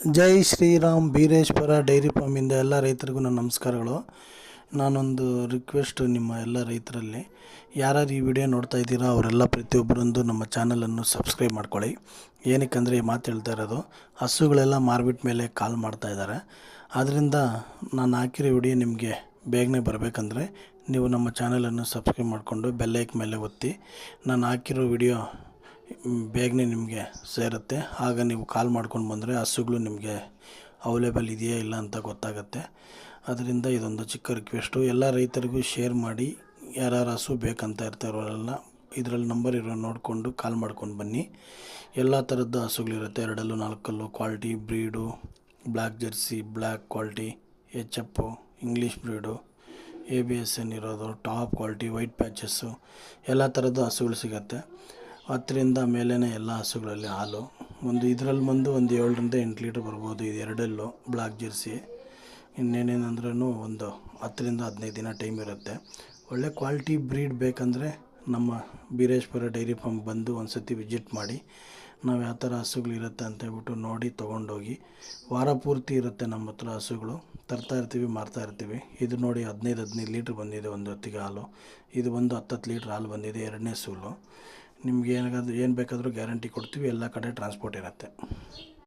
ಜೈ Shriram Bireshwara dairy ಫಾರ್ಮಿಂದ ಎಲ್ಲ ರೈತರಿಗೂ ನನ್ನ ನಮಸ್ಕಾರಗಳು. ನಾನೊಂದು ರಿಕ್ವೆಸ್ಟ್ ನಿಮ್ಮ ಎಲ್ಲ ರೈತರಲ್ಲಿ, ಯಾರ್ಯಾರು ಈ ವಿಡಿಯೋ ನೋಡ್ತಾ ಇದ್ದೀರಾ ಅವರೆಲ್ಲ ಪ್ರತಿಯೊಬ್ಬರೊಂದು ನಮ್ಮ ಚಾನಲನ್ನು ಸಬ್ಸ್ಕ್ರೈಬ್ ಮಾಡ್ಕೊಳ್ಳಿ. ಏನಕ್ಕಂದರೆ ಈ ಮಾತು ಹೇಳ್ತಾ ಇರೋದು, ಹಸುಗಳೆಲ್ಲ ಮಾರ್ಬಿಟ್ ಮೇಲೆ ಕಾಲ್ ಮಾಡ್ತಾಯಿದ್ದಾರೆ. ಆದ್ದರಿಂದ ನಾನು ಹಾಕಿರೋ ವಿಡಿಯೋ ನಿಮಗೆ ಬೇಗನೆ ಬರಬೇಕಂದ್ರೆ ನೀವು ನಮ್ಮ ಚಾನಲನ್ನು ಸಬ್ಸ್ಕ್ರೈಬ್ ಮಾಡಿಕೊಂಡು ಬೆಲ್ಲೈಕ್ ಮೇಲೆ ಒತ್ತಿ. ನಾನು ಹಾಕಿರೋ ವಿಡಿಯೋ ಬೇಗನೆ ನಿಮಗೆ ಸೇರುತ್ತೆ. ಆಗ ನೀವು ಕಾಲ್ ಮಾಡ್ಕೊಂಡು ಬಂದರೆ ಹಸುಗಳು ನಿಮಗೆ ಅವೈಲೇಬಲ್ ಇದೆಯಾ ಇಲ್ಲ ಅಂತ ಗೊತ್ತಾಗುತ್ತೆ. ಅದರಿಂದ ಇದೊಂದು ಚಿಕ್ಕ ರಿಕ್ವೆಸ್ಟು, ಎಲ್ಲ ರೈತರಿಗೂ ಶೇರ್ ಮಾಡಿ. ಯಾರ್ಯಾರು ಹಸು ಬೇಕಂತ ಇರ್ತಾರೋರೆಲ್ಲ ಇದರಲ್ಲಿ ನಂಬರ್ ಇರೋ ನೋಡಿಕೊಂಡು ಕಾಲ್ ಮಾಡ್ಕೊಂಡು ಬನ್ನಿ. ಎಲ್ಲ ಥರದ್ದು ಹಸುಗಳಿರುತ್ತೆ, 2 4 quality breed, black Jersey, black quality, HF, English breed, ABSN ಇರೋದು, ಟಾಪ್ ಕ್ವಾಲಿಟಿ, ವೈಟ್ ಪ್ಯಾಚಸ್ಸು, ಎಲ್ಲ ಥರದ್ದು ಹಸುಗಳು ಸಿಗುತ್ತೆ. 10ರಿಂದ ಮೇಲೇ ಎಲ್ಲ ಹಸುಗಳಲ್ಲಿ ಹಾಲು ಇದರಲ್ಲಿ ಬಂದು ಒಂದು 7ರಿಂದ 8 ಲೀಟ್ರ್ ಬರ್ಬೋದು. ಇದು 2 ಬ್ಲ್ಯಾಕ್ ಜೆರ್ಸಿ. ಇನ್ನೇನೇನಂದ್ರೂ ಒಂದು 10ರಿಂದ 15 ದಿನ ಟೈಮ್ ಇರುತ್ತೆ. ಒಳ್ಳೆ ಕ್ವಾಲಿಟಿ ಬ್ರೀಡ್ ಬೇಕಂದರೆ ನಮ್ಮ ಬೀರೇಶ್ವರ ಡೈರಿ ಫಾರ್ಮ್ ಬಂದು ಒಂದು ಸತಿ ವಿಸಿಟ್ ಮಾಡಿ. ನಾವು ಯಾವ ಥರ ಹಸುಗಳಿರುತ್ತೆ ಅಂತ ಹೇಳ್ಬಿಟ್ಟು ನೋಡಿ ತೊಗೊಂಡೋಗಿ. ವಾರ ಪೂರ್ತಿ ಇರುತ್ತೆ ನಮ್ಮ ಹತ್ರ ಹಸುಗಳು, ತರ್ತಾಯಿರ್ತೀವಿ, ಮಾರ್ತಾಯಿರ್ತೀವಿ. ಇದು ನೋಡಿ 15 ಲೀಟ್ರ್ ಬಂದಿದೆ ಒಂದು ಹೊತ್ತಿಗೆ ಹಾಲು. ಇದು ಒಂದು 10 ಲೀಟ್ರ್ ಹಾಲು ಬಂದಿದೆ, 2ನೇ ಸೂಲು. ನಿಮ್ಗೆ ಏನು ಬೇಕಾದರೂ ಗ್ಯಾರಂಟಿ ಕೊಡ್ತೀವಿ. ಎಲ್ಲ ಕಡೆ ಟ್ರಾನ್ಸ್ಪೋರ್ಟ್ ಇರುತ್ತೆ.